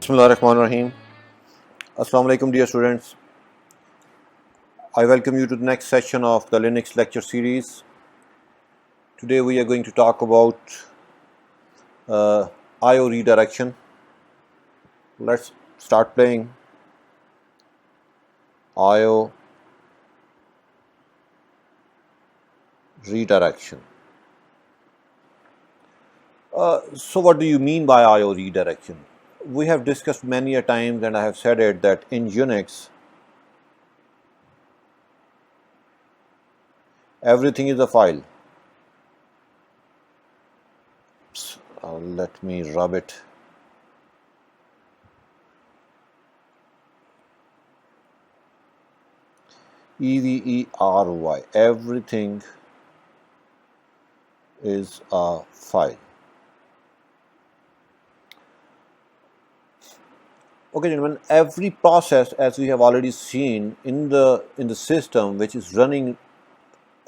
Bismillahirrahmanirrahim. Assalamu alaikum dear students. I welcome you to the next session of the Linux lecture series. Today we are going to talk about IO redirection. Let's start playing IO redirection. So what do you mean by IO redirection? We have discussed many a times, and I have said it, that in UNIX everything is a file. Let me rub it. EVERY, everything is a file. Okay, gentlemen, every process, as we have already seen in the system which is running,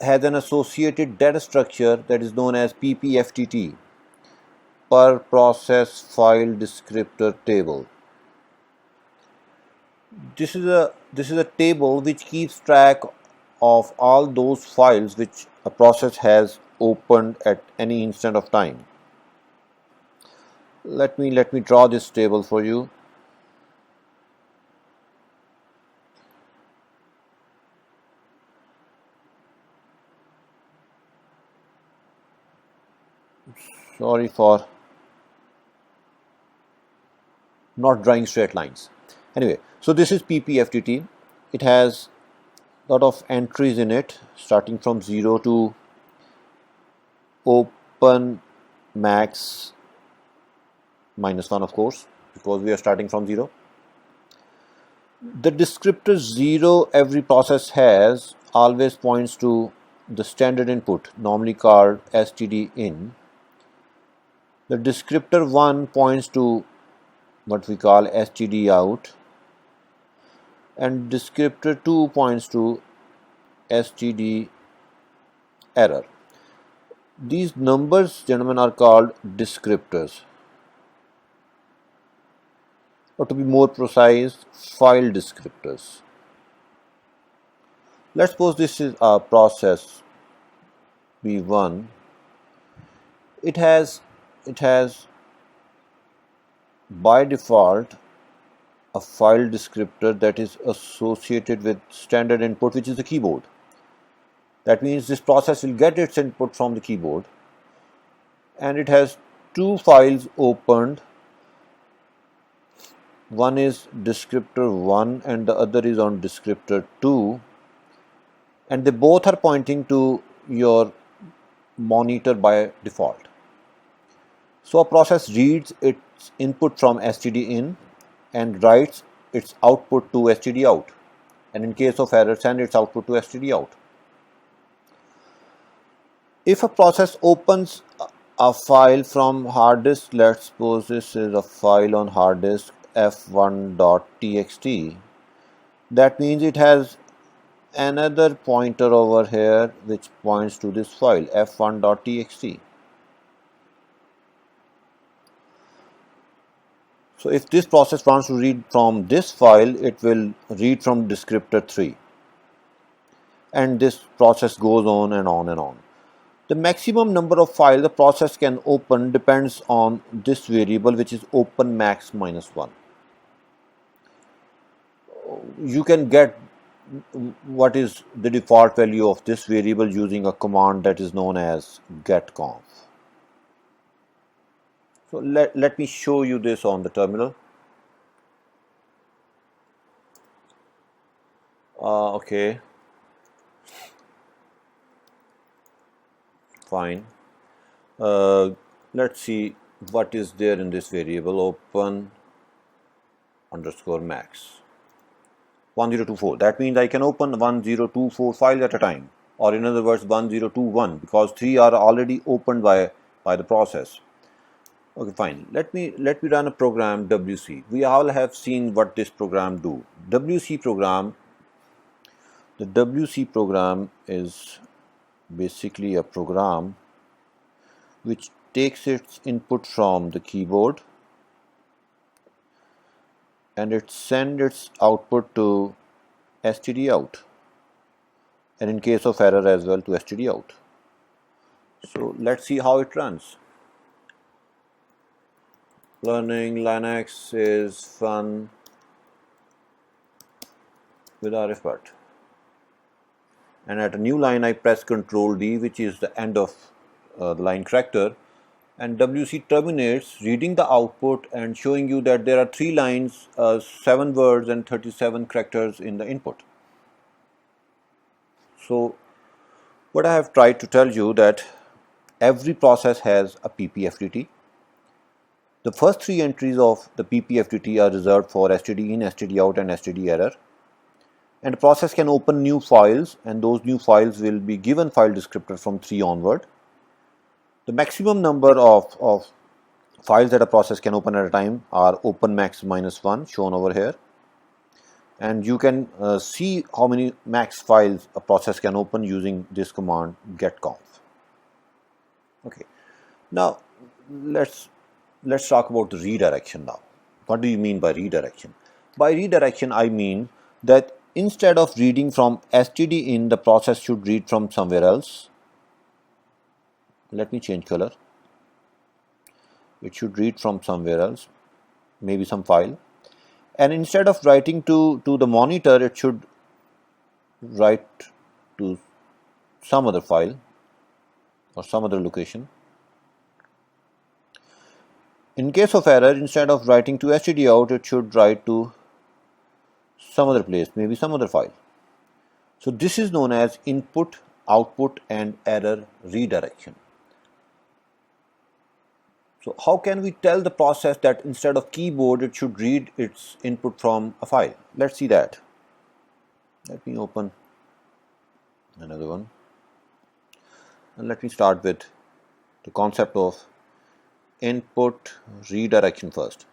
has an associated data structure that is known as PPFDT, per process file descriptor table. This is a table which keeps track of all those files which a process has opened at any instant of time. Let me draw this table for you. Sorry for not drawing straight lines. Anyway, so this is PPFDT. It has a lot of entries in it, starting from 0 to open max -1, of course, because we are starting from 0. The descriptor 0 every process has always points to the standard input, normally called std_in. The descriptor 1 points to what we call std_out, and descriptor 2 points to std_error. These numbers, gentlemen, are called descriptors, or to be more precise, file descriptors. Let's suppose this is a process B1. It has by default a file descriptor that is associated with standard input, which is the keyboard. That means this process will get its input from the keyboard, and it has two files opened. One is descriptor 1 and the other is on descriptor 2, and they both are pointing to your monitor by default. So a process reads its input from std_in and writes its output to std_out, and in case of error, send its output to std_out. If a process opens a file from hard disk, let's suppose this is a file on hard disk f1.txt, that means it has another pointer over here which points to this file f1.txt. So if this process wants to read from this file, it will read from descriptor 3, and this process goes on and on and on. The maximum number of files the process can open depends on this variable, which is open max -1. You can get what is the default value of this variable using a command that is known as getconf. So let me show you this on the terminal. Okay, fine. Let's see what is there in this variable, open _ max 1024. That means I can open 1024 files at a time, or in other words 1021, because 3 are already opened by the process. Okay, fine. Let me run a program WC. We all have seen what this program do. The WC program is basically a program which takes its input from the keyboard and it sends its output to std out, and in case of error as well to std out. So let's see how it runs. Learning Linux is fun with Arif. And at a new line I press Ctrl D, which is the end of the line character, and WC terminates reading the output and showing you that there are 3 lines, 7 words and 37 characters in the input. So what I have tried to tell you that every process has a PPFDT. The first 3 entries of the PPFDT are reserved for std in, std out and std error. And the process can open new files, and those new files will be given file descriptor from 3 onward. The maximum number of files that a process can open at a time are open max -1, shown over here. And you can see how many max files a process can open using this command getconf. Okay, now let's talk about the redirection now. What do you mean by redirection? By redirection, I mean that instead of reading from std in, the process should read from somewhere else. Let me change color. It should read from somewhere else, maybe some file. And instead of writing to the monitor, it should write to some other file or some other location. In case of error, instead of writing to std out, it should write to some other place, maybe some other file. So this is known as input, output and error redirection. So how can we tell the process that instead of keyboard it should read its input from a file? Let's see that. Let me open another one, and let me start with the concept of input redirection first.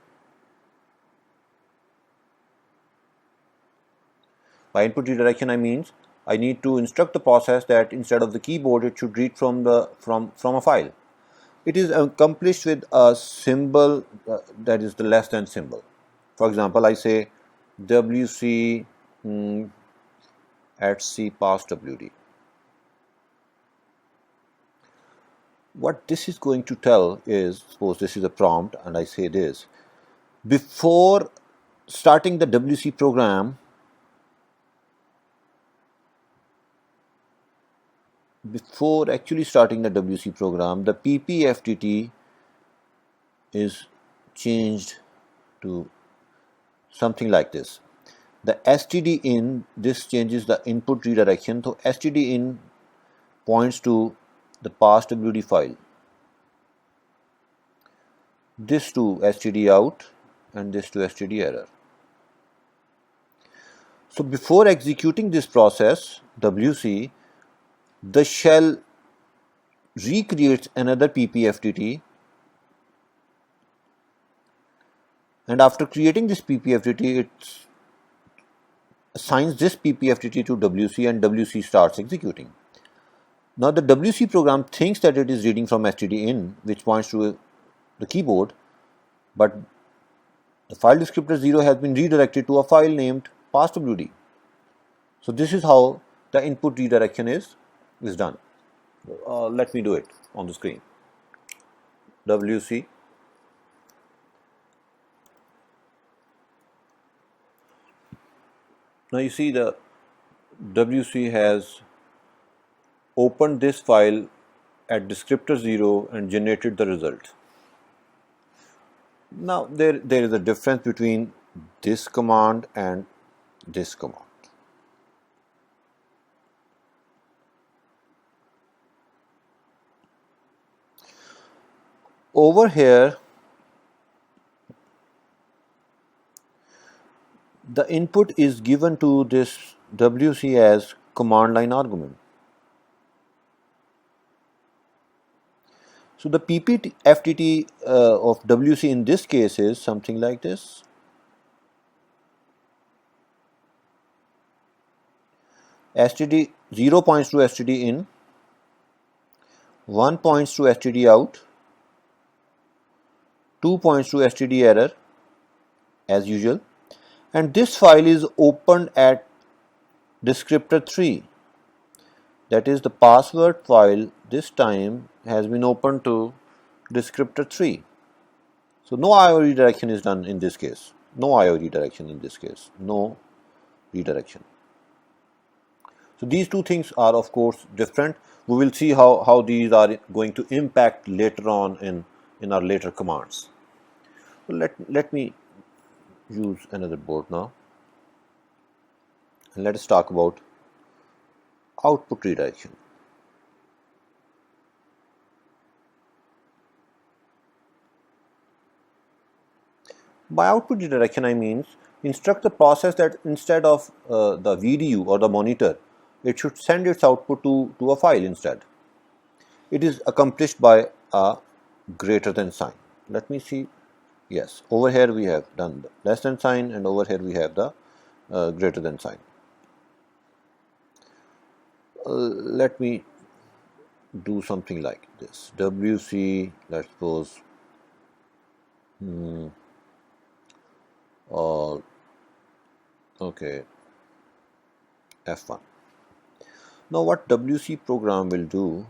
By input redirection, I mean I need to instruct the process that instead of the keyboard it should read from a file. It is accomplished with a symbol that is the less than symbol. For example, I say wc @c passwd. What this is going to tell is, suppose this is a prompt and I say this: before starting the wc program, before actually starting the WC program, the PPFDT is changed to something like this. The std in, this changes the input redirection. So std in points to the passwd file, this to std out and this to std error. So before executing this process WC, the shell recreates another PPFDT, and after creating this PPFDT, it assigns this PPFDT to WC and WC starts executing. Now the WC program thinks that it is reading from std in, which points to the keyboard, but the file descriptor 0 has been redirected to a file named passwd. So this is how the input redirection is done. Let me do it on the screen. WC now you see the WC has opened this file at descriptor 0 and generated the result. Now there is a difference between this command and this command. Over here, the input is given to this WC as command line argument. So the PPFDT of WC in this case is something like this. std 0 points to std in, 1 points to std out, 2 points to std error as usual, and this file is opened at descriptor 3. That is, the password file this time has been opened to descriptor 3. So no IO redirection is done in this case. No IO redirection in this case. No redirection. So these two things are of course different. We will see how these are going to impact later on in our later commands. So let me use another board now. And let us talk about output redirection. By output redirection, I mean instruct the process that instead of the VDU or the monitor, it should send its output to a file instead. It is accomplished by a greater than sign. Let me see. Yes, over here we have done the less than sign, and over here we have the greater than sign. Let me do something like this. WC, let's suppose, okay, F1. Now what WC program will do,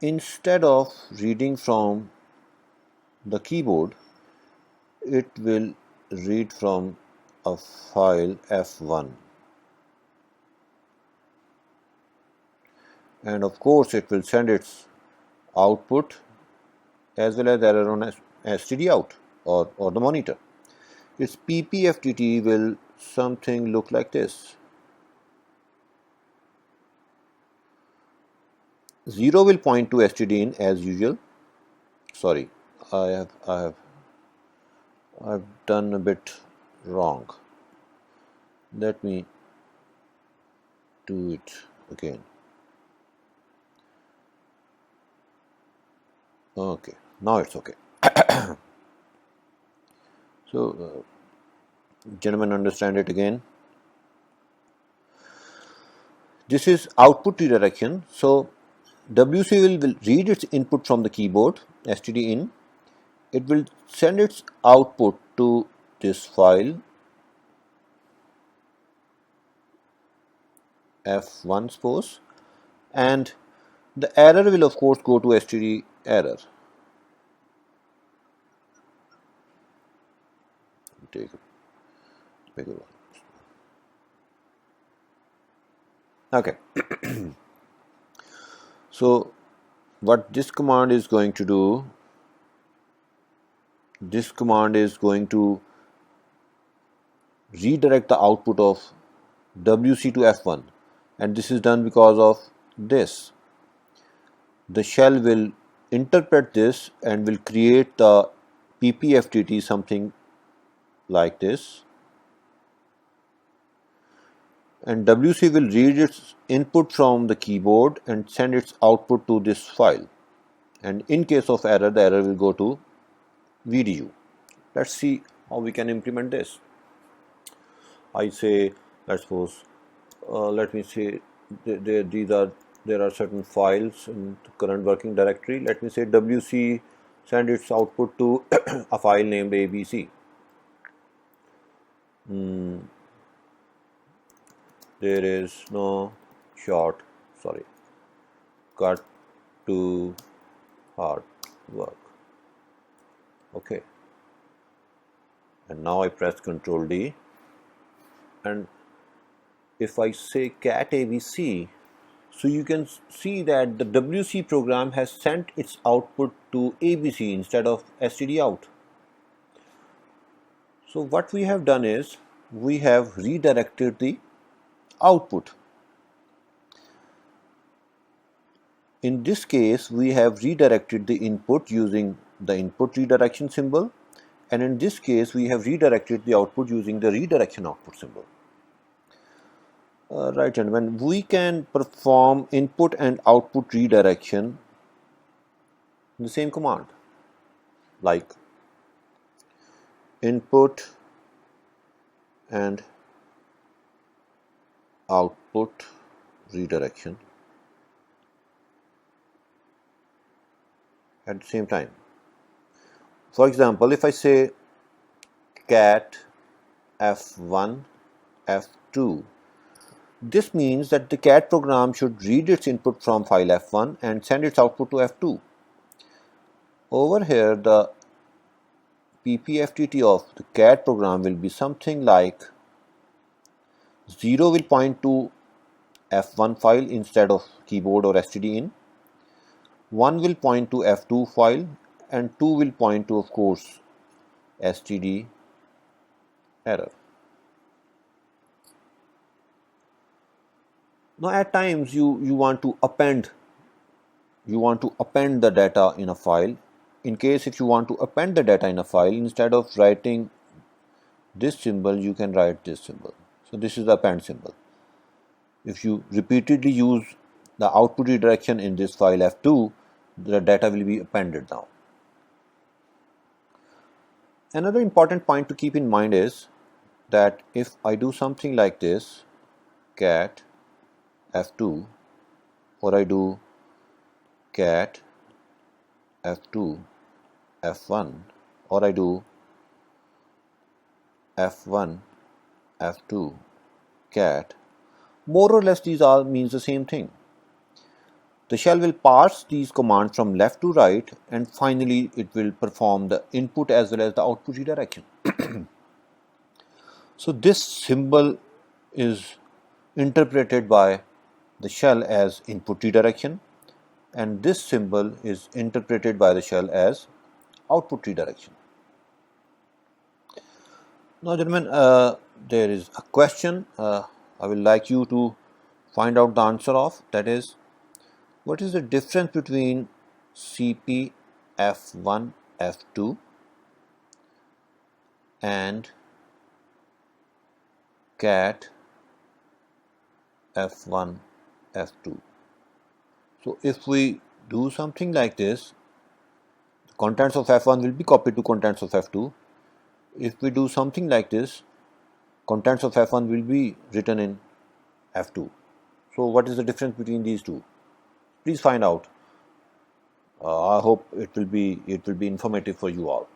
instead of reading from the keyboard, it will read from a file F1, and of course it will send its output as well as error on std out or the monitor. Its PPFDT will something look like this. 0 will point to std in as usual. Sorry, I've done a bit wrong. Let me do it again. Okay, now it's okay. So, gentlemen, understand it again. This is output redirection. So, WC will read its input from the keyboard, std in. It will send its output to this file F1 suppose, and the error will of course go to std error. Take a bigger one. Okay. So what this command is going to do, this command is going to redirect the output of WC to F1, and this is done because of this. The shell will interpret this and will create the PPFDT something like this, and WC will read its input from the keyboard and send its output to this file, and in case of error, the error will go to VDU. Let's see how we can implement this. I say, let's suppose, let me say there are certain files in the current working directory. Let me say WC send its output to a file named ABC. There is no short, sorry, cut to hard work. Okay, and now I press Ctrl D, and if I say cat ABC, so you can see that the WC program has sent its output to ABC instead of std out. So what we have done is we have redirected the output. In this case, we have redirected the input using the input redirection symbol, and in this case we have redirected the output using the redirection output symbol. Right, and when we can perform input and output redirection in the same command, like input and output redirection at the same time. For example, if I say cat F1, F2. This means that the CAD program should read its input from file F1 and send its output to F2. Over here, the PPFDT of the CAD program will be something like 0 will point to F1 file instead of keyboard or std in, 1 will point to F2 file, and 2 will point to, of course, std error. Now at times you want to append the data in a file. In case if you want to append the data in a file, instead of writing this symbol, you can write this symbol. So this is the append symbol. If you repeatedly use the output redirection in this file F2, the data will be appended now. Another important point to keep in mind is that if I do something like this, cat F2, or I do cat F2 F1, or I do F1 F2 cat, more or less these all means the same thing. The shell will parse these commands from left to right, and finally it will perform the input as well as the output redirection. So this symbol is interpreted by the shell as input redirection, and this symbol is interpreted by the shell as output redirection. Now gentlemen, there is a question I would like you to find out the answer of, that is, what is the difference between CP F1 F2 and cat F1 F2? So if we do something like this, the contents of F1 will be copied to contents of F2. If we do something like this, contents of F1 will be written in F2. So what is the difference between these two? Please find out. I hope it will be informative for you all.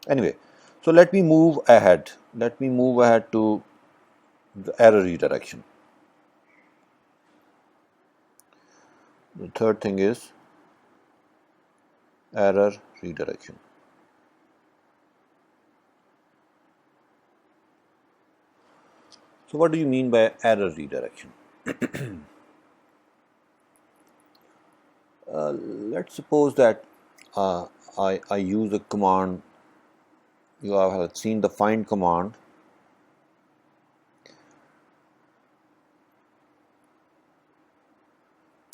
Anyway, so let me move ahead. Let me move ahead to the error redirection. The third thing is error redirection. So what do you mean by error redirection? Let's suppose that I use a command. You have seen the find command.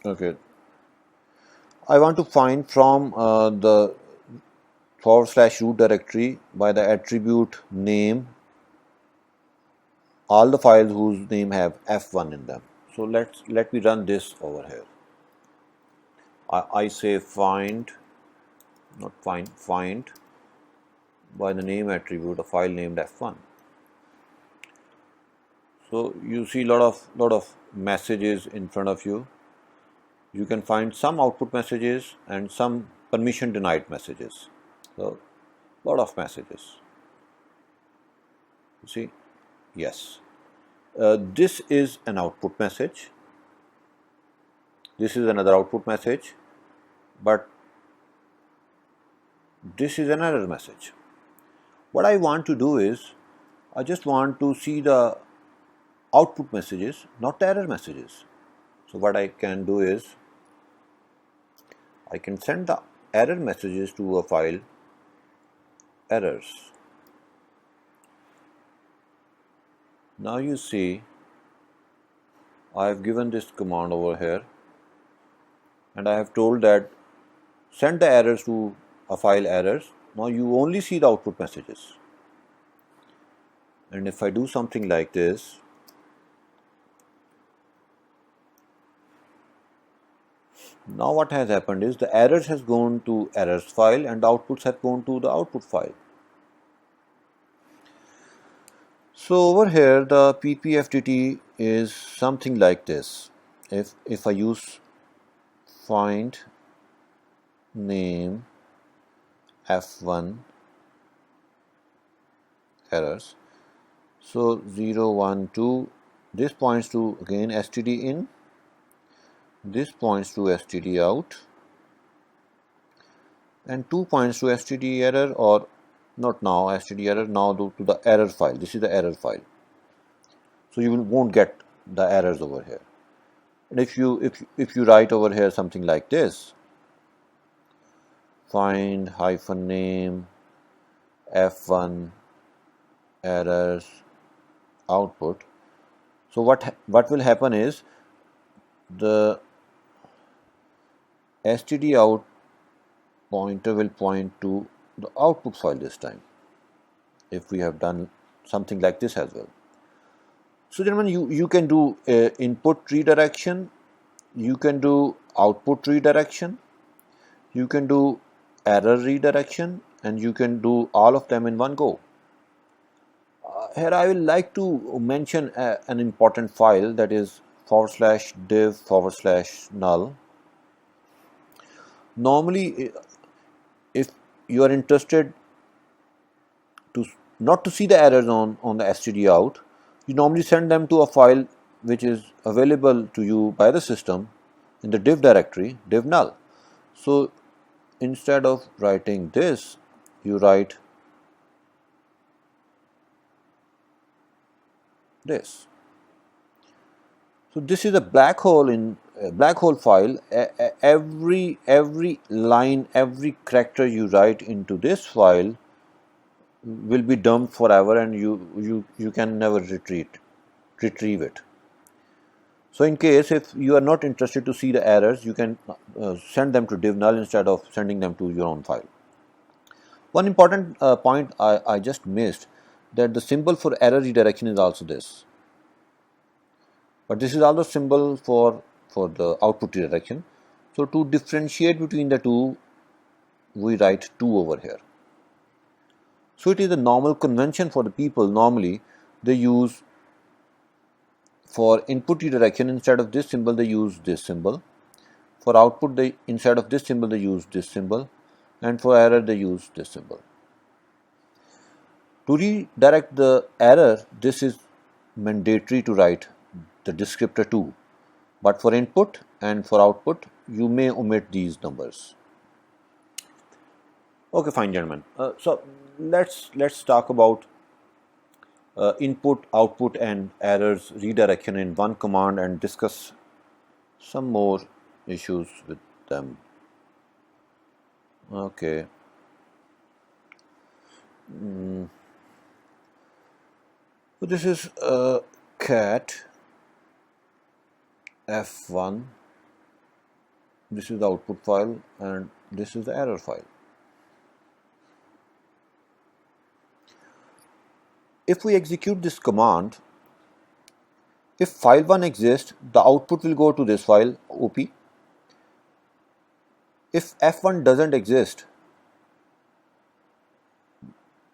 Okay. I want to find from the /root directory by the attribute name all the files whose name have F1 in them. So let me run this over here. I say find by the name attribute a file named F1. So you see lot of messages in front of you. You can find some output messages and some permission denied messages. So lot of messages. You see, yes. This is an output message. This is another output message, but this is an error message. What I want to do is, I just want to see the output messages, not the error messages. So what I can do is, I can send the error messages to a file errors. Now you see, I have given this command over here, and I have told that send the errors to a file errors. Now you only see the output messages. And if I do something like this, now what has happened is the errors has gone to errors file and the outputs have gone to the output file. So over here the PPFDT is something like this. If I use find name F1 errors, So 0, 1, 2, this points to again std in, this points to std out, and 2 points to std error, or not now std error, now to the error file. This is the error file. So you won't get the errors over here. And if you write over here something like this, find -name f1 errors output. So what will happen is the std out pointer will point to the output file this time, if we have done something like this as well. So gentlemen, you can do input redirection, you can do output redirection, you can do error redirection, and you can do all of them in one go. Here I will like to mention an important file, that is /div/null. Normally, if you are interested to not to see the errors on the std out, you normally send them to a file which is available to you by the system in the div directory, div null. So instead of writing this, you write this. So this is a black hole file. Every line, every character you write into this file will be dumped forever, and you can never retrieve it. So in case if you are not interested to see the errors, you can send them to div null instead of sending them to your own file. One important point I just missed, that the symbol for error redirection is also this, but this is also symbol for the output redirection. So to differentiate between the two, we write 2 over here. So it is a normal convention for the people. Normally they use, for input redirection, instead of this symbol they use this symbol. For output, instead of this symbol they use this symbol, and for error they use this symbol. To redirect the error, this is mandatory to write the descriptor 2, but for input and for output you may omit these numbers. Okay, fine gentlemen. So let's talk about input, output and errors redirection in one command and discuss some more issues with them. Okay. So this is cat f1, this is the output file, and this is the error file. If we execute this command, if file1 exists, the output will go to this file op. If f1 doesn't exist,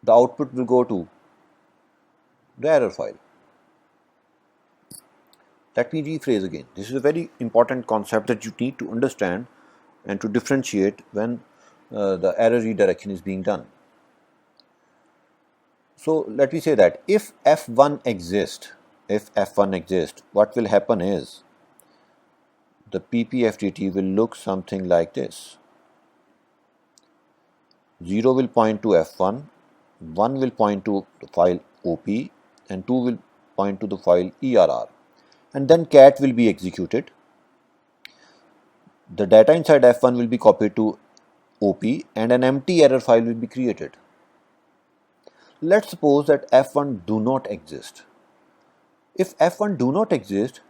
the output will go to the error file. Let me rephrase again. This is a very important concept that you need to understand and to differentiate when the error redirection is being done. So let me say that if f1 exists, what will happen is the PPFDT will look something like this. 0 will point to f1, 1 will point to the file op, and 2 will point to the file err. And then cat will be executed. The data inside f1 will be copied to op, and an empty error file will be created. Let's suppose that f1 do not exist. If f1 do not exist,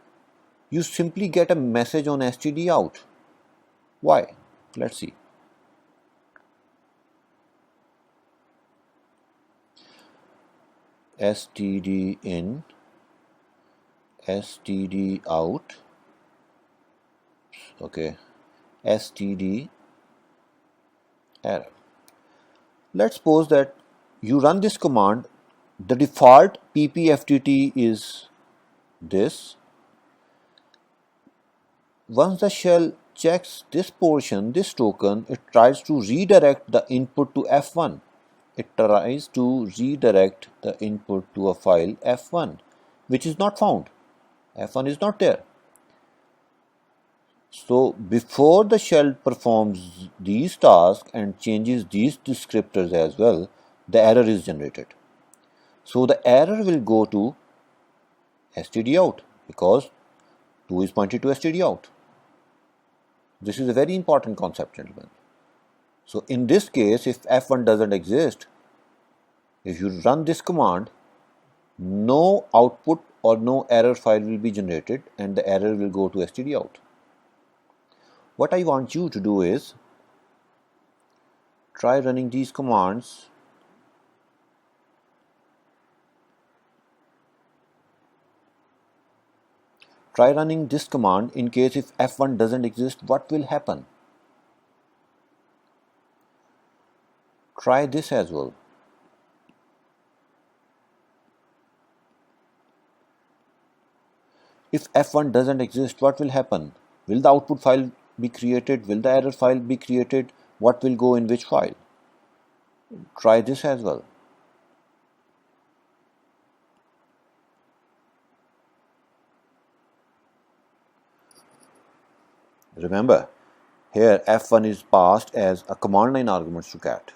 you simply get a message on std out. Why? Let's see. Std in, std out, okay, std error. Let's suppose that you run this command, the default PPFDT is this. Once the shell checks this portion, this token, it tries to redirect the input to f1. it tries to redirect the input to a file f1, which is not found. F1 is not there. So before the shell performs these tasks and changes these descriptors as well, the error is generated. So the error will go to stdout because 2 is pointed to stdout. This is a very important concept, gentlemen. So in this case, if f1 doesn't exist, if you run this command, no output or no error file will be generated and the error will go to stdout. What I want you to do is try running these commands. Try running this command in case if f1 doesn't exist, what will happen? Try this as well. If f1 doesn't exist, what will happen? Will the output file be created? Will the error file be created? What will go in which file? Try this as well. Remember, here f1 is passed as a command line argument to cat.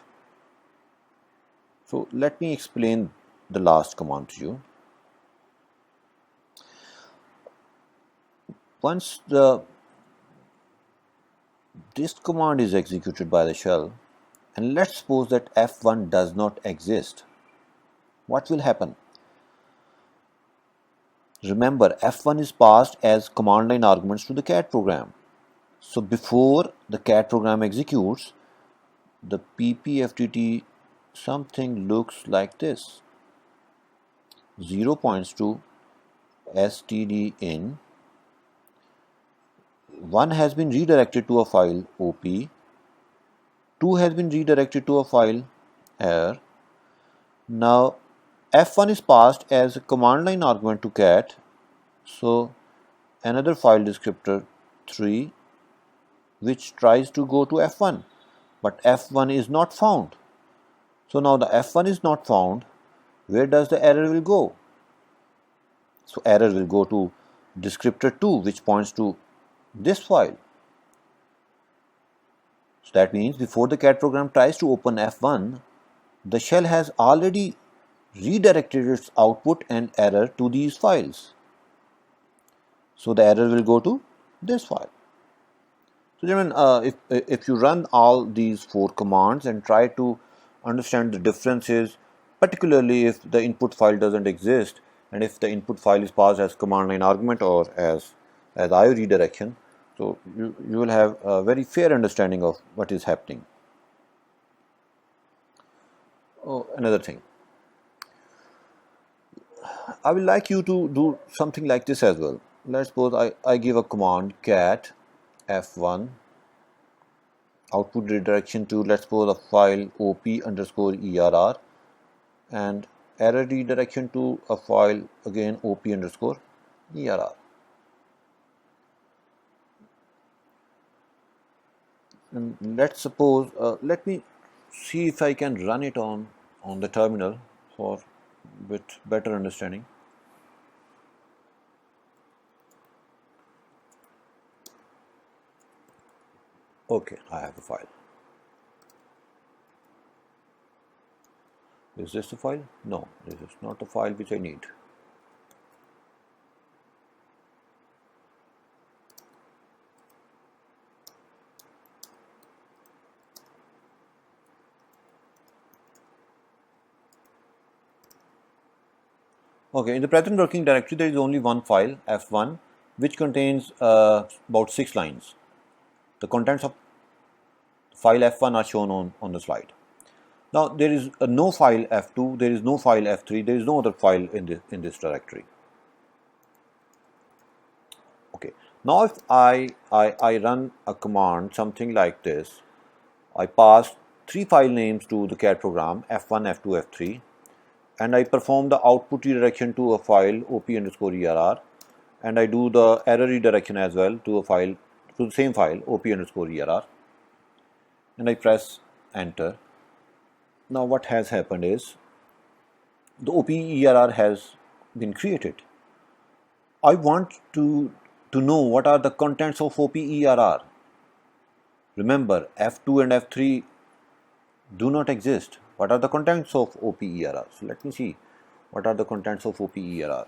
So let me explain the last command to you. Once this command is executed by the shell, and let's suppose that f1 does not exist, what will happen? Remember, f1 is passed as command line arguments to the cat program. So before the cat program executes, the PPFDT something looks like this. 0 points to std in. 1 has been redirected to a file op. 2 has been redirected to a file r. Now f1 is passed as a command line argument to cat. So another file descriptor 3 which tries to go to f1, but f1 is not found. So now the f1 is not found. Where does the error will go? So error will go to descriptor 2 which points to this file. So that means before the cat program tries to open f1, the shell has already redirected its output and error to these files. So the error will go to this file. So gentlemen, if you run all these 4 commands and try to understand the differences, particularly if the input file doesn't exist and if the input file is passed as command line argument or as IO redirection, so you will have a very fair understanding of what is happening. Oh, another thing, I will like you to do something like this as well. Let's suppose I give a command cat f1 output redirection to, let's suppose, a file op_err and error redirection to a file again op_err. And let's suppose, let me see if I can run it on the terminal for a bit better understanding. Okay, I have a file. Is this the file? No, this is not the file which I need. Okay, in the present working directory, there is only one file, f1, which contains about 6 lines. The contents of file f1 are shown on the slide. Now, there is no file f2, there is no file f3, there is no other file in this directory. Okay, now if I run a command something like this, I pass 3 file names to the cat program, f1, f2, f3, and I perform the output redirection to a file op_err, and I do the error redirection as well to a file, to the same file op_err, and I press enter. now what has happened is the OPERR has been created. I want to know what are the contents of OPERR. Remember, F2 and F3 do not exist. What are the contents of OPERR? So let me see what are the contents of OPERR.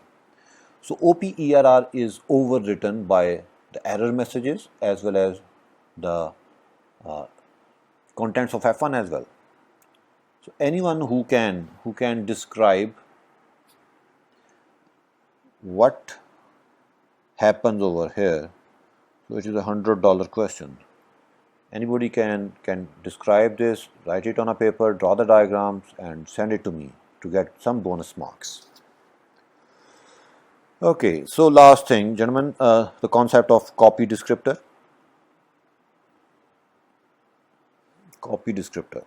So OPERR is overwritten by the error messages as well as the contents of F1 as well. So anyone who can describe what happens over here, so it is $100 question. Anybody can describe this, write it on a paper, draw the diagrams and send it to me to get some bonus marks. Okay, so last thing, gentlemen, the concept of copy descriptor. Copy descriptor.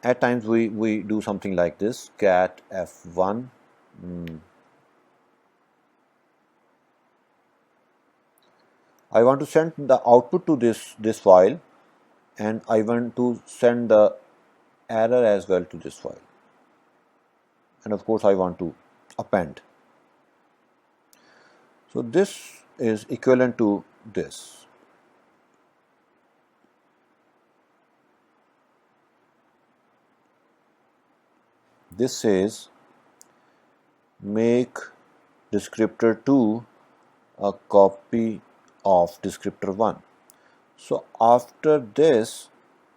At times we do something like this, cat f1 I want to send the output to this file, and I want to send the error as well to this file, and of course I want to append. So this is equivalent to this. This says make descriptor 2 a copy of descriptor 1. So after this,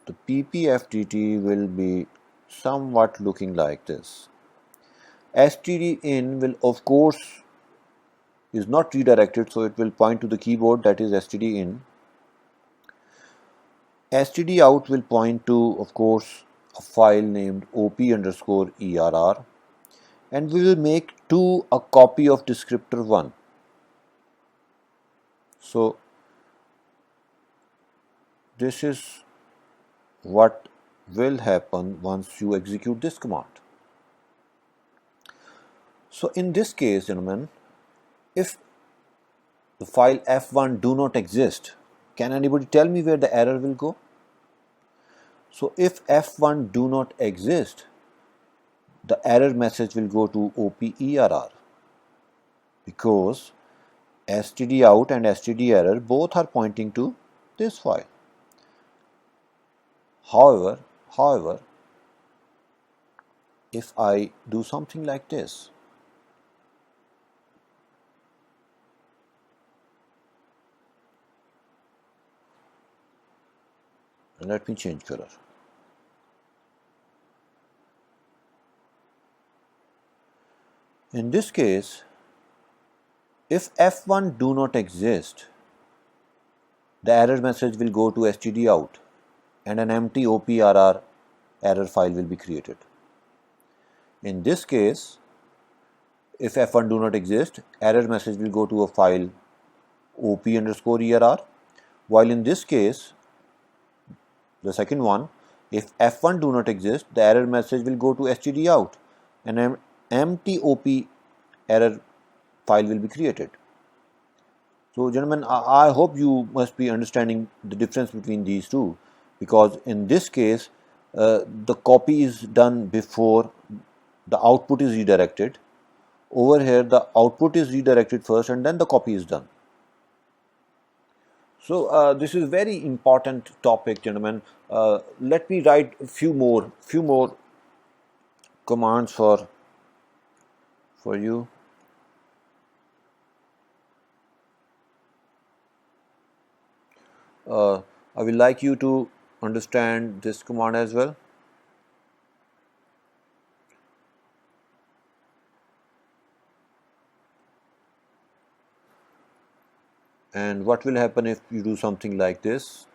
the PPFDT will be somewhat looking like this. STD in will of course is not redirected, so it will point to the keyboard, that is STD in. STD out will point to, of course, a file named op_err, and we will make 2 a copy of descriptor 1. So this is what will happen once you execute this command. So in this case, gentlemen, if the file f1 do not exist, can anybody tell me where the error will go? So if f1 do not exist, the error message will go to OPERR, because std out and std error both are pointing to this file. However, if I do something like this, let me change color. In this case, if f1 do not exist, the error message will go to std out and an empty OPERR error file will be created. In this case, if f1 do not exist, error message will go to a file op_err, while in this case, the second one, if f1 do not exist, the error message will go to std out and an empty op error file will be created. So gentlemen, I hope you must be understanding the difference between these two, because in this case the copy is done before the output is redirected. Over here the output is redirected first and then the copy is done. So this is very important topic, gentlemen. Let me write a few more commands for you. I will like you to understand this command as well. And what will happen if you do something like this?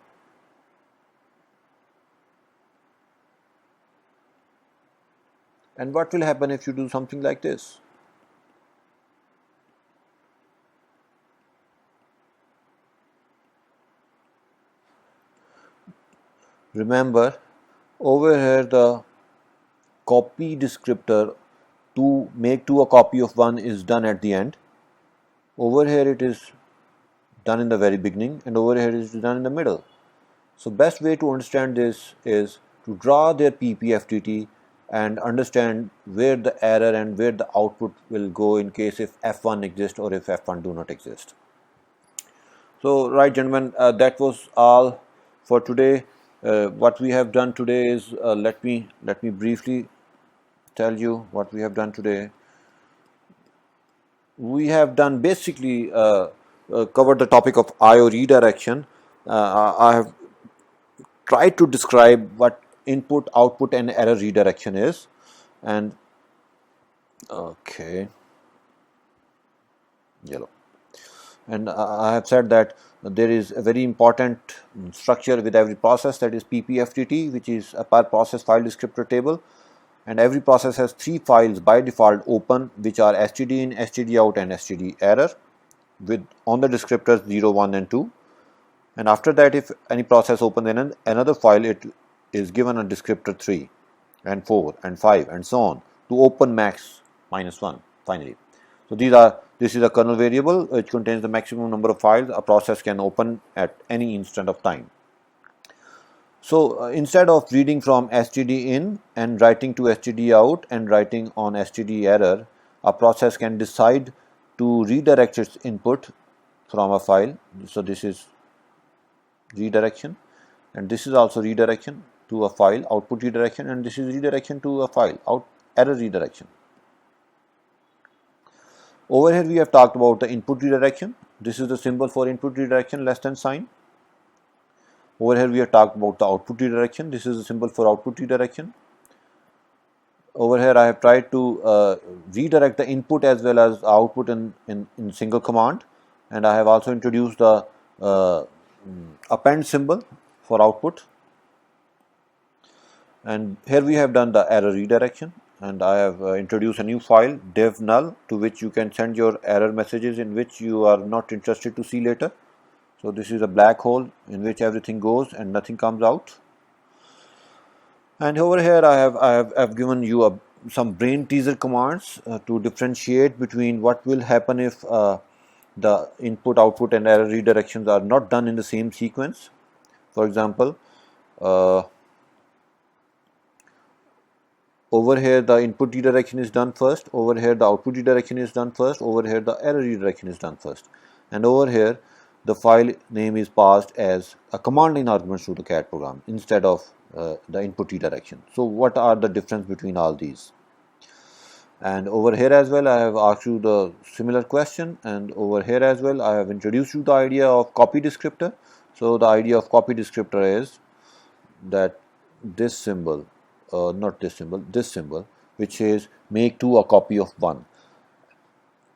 And what will happen if you do something like this? Remember, over here the copy descriptor to make to a copy of 1 is done at the end. Over here it is done in the very beginning, and over here it is done in the middle. So best way to understand this is to draw their PPFDT and understand where the error and where the output will go in case if F1 exists or if F1 do not exist. So right gentlemen, that was all for today. What we have done today is, let me briefly tell you what we have done today. We have done basically covered the topic of I/O redirection. I have tried to describe what input, output and error redirection is, and okay, yellow. And I have said that there is a very important structure with every process, that is PPFDT, which is a per process file descriptor table, and every process has 3 files by default open, which are std in, std out and std error, with on the descriptors 0, 1 and 2. And after that, if any process opens in another file, it is given a descriptor 3 and 4 and 5 and so on to open max -1 finally. So this is a kernel variable which contains the maximum number of files a process can open at any instant of time. So instead of reading from std in and writing to std out and writing on std error, a process can decide to redirect its input from a file. So this is redirection, and this is also redirection to a file, output redirection, and this is redirection to a file, error redirection. Over here we have talked about the input redirection. This is the symbol for input redirection, less than sign. Over here we have talked about the output redirection. This is the symbol for output redirection. Over here I have tried to redirect the input as well as output in single command, and I have also introduced the append symbol for output. And here we have done the error redirection, and I have introduced a new file, dev null, to which you can send your error messages in which you are not interested to see later. So this is a black hole in which everything goes and nothing comes out. And over here I have given you some brain teaser commands to differentiate between what will happen if the input, output and error redirections are not done in the same sequence. For example, over here the input redirection is done first, over here the output redirection is done first, over here the error redirection is done first, and over here the file name is passed as a command line arguments to the CAD program instead of the input redirection. So what are the difference between all these? And over here as well I have asked you the similar question, and over here as well I have introduced you the idea of copy descriptor. So the idea of copy descriptor is that this symbol, not this symbol, this symbol, which says make to a copy of 1.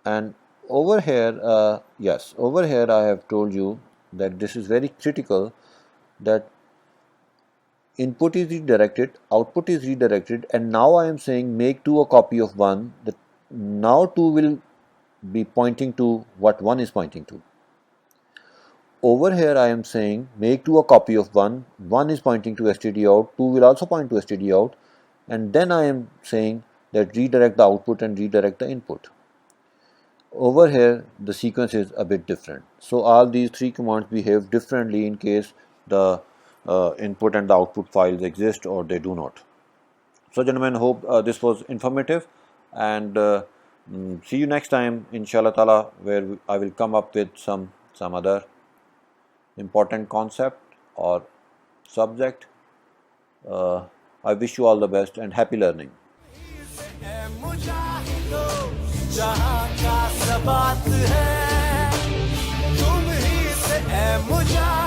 And over here, yes, over here I have told you that this is very critical, that input is redirected, output is redirected, and now I am saying make to a copy of 1. That now 2 will be pointing to what 1 is pointing to. Over here I am saying make to a copy of 1, 1 is pointing to std out, 2 will also point to std out, and then I am saying that redirect the output and redirect the input. Over here the sequence is a bit different. So all these 3 commands behave differently in case the input and the output files exist or they do not. So gentlemen, hope this was informative, and see you next time inshallah ta'ala, where I will come up with some other important concept or subject. I wish you all the best and happy learning. जहाँ का सबात है तुम ही से ऐ मुजा